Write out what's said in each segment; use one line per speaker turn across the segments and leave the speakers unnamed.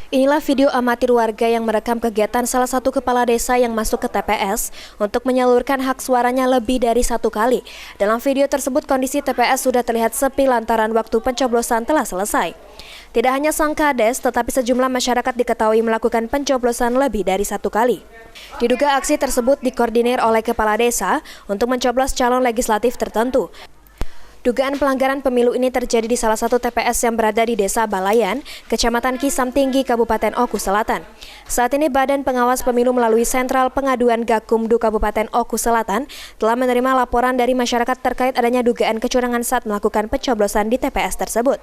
Inilah video amatir warga yang merekam kegiatan salah satu kepala desa yang masuk ke TPS untuk menyalurkan hak suaranya lebih dari satu kali. Dalam video tersebut, kondisi TPS sudah terlihat sepi lantaran waktu pencoblosan telah selesai. Tidak hanya sang kades, tetapi sejumlah masyarakat diketahui melakukan pencoblosan lebih dari satu kali. Diduga aksi tersebut dikoordinir oleh kepala desa untuk mencoblos calon legislatif tertentu. Dugaan pelanggaran pemilu ini terjadi di salah satu TPS yang berada di Desa Balayan, Kecamatan Kisam Tinggi, Kabupaten Oku Selatan. Saat ini Badan Pengawas Pemilu melalui Sentral Pengaduan Gakumdu Kabupaten Oku Selatan telah menerima laporan dari masyarakat terkait adanya dugaan kecurangan saat melakukan pencoblosan di TPS tersebut.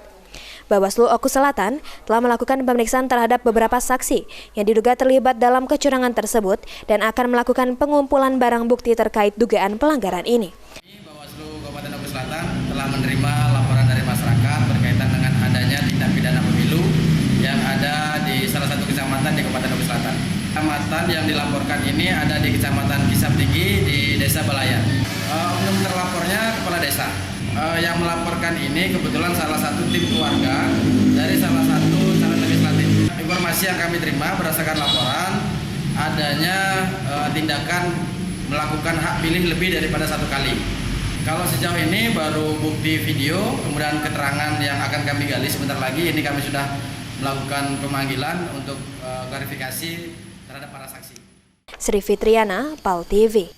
Bawaslu Oku Selatan telah melakukan pemeriksaan terhadap beberapa saksi yang diduga terlibat dalam kecurangan tersebut dan akan melakukan pengumpulan barang bukti terkait dugaan pelanggaran ini.
Kabupaten Oku Selatan telah menerima laporan dari masyarakat berkaitan dengan adanya tindak pidana pemilu yang ada di salah satu kecamatan di Kabupaten Oku Selatan. Kecamatan yang dilaporkan ini ada di Kecamatan Kisam Tinggi di Desa Balayan. Oknum terlapornya kepala desa. Yang melaporkan ini kebetulan salah satu tim keluarga dari salah satu calon legislatif. Informasi yang kami terima berdasarkan laporan adanya tindakan melakukan hak pilih lebih daripada satu kali. Kalau sejauh ini baru bukti video, kemudian keterangan yang akan kami gali sebentar lagi. Ini kami sudah melakukan pemanggilan untuk klarifikasi terhadap para saksi.
Sri Fitriana, PAL TV.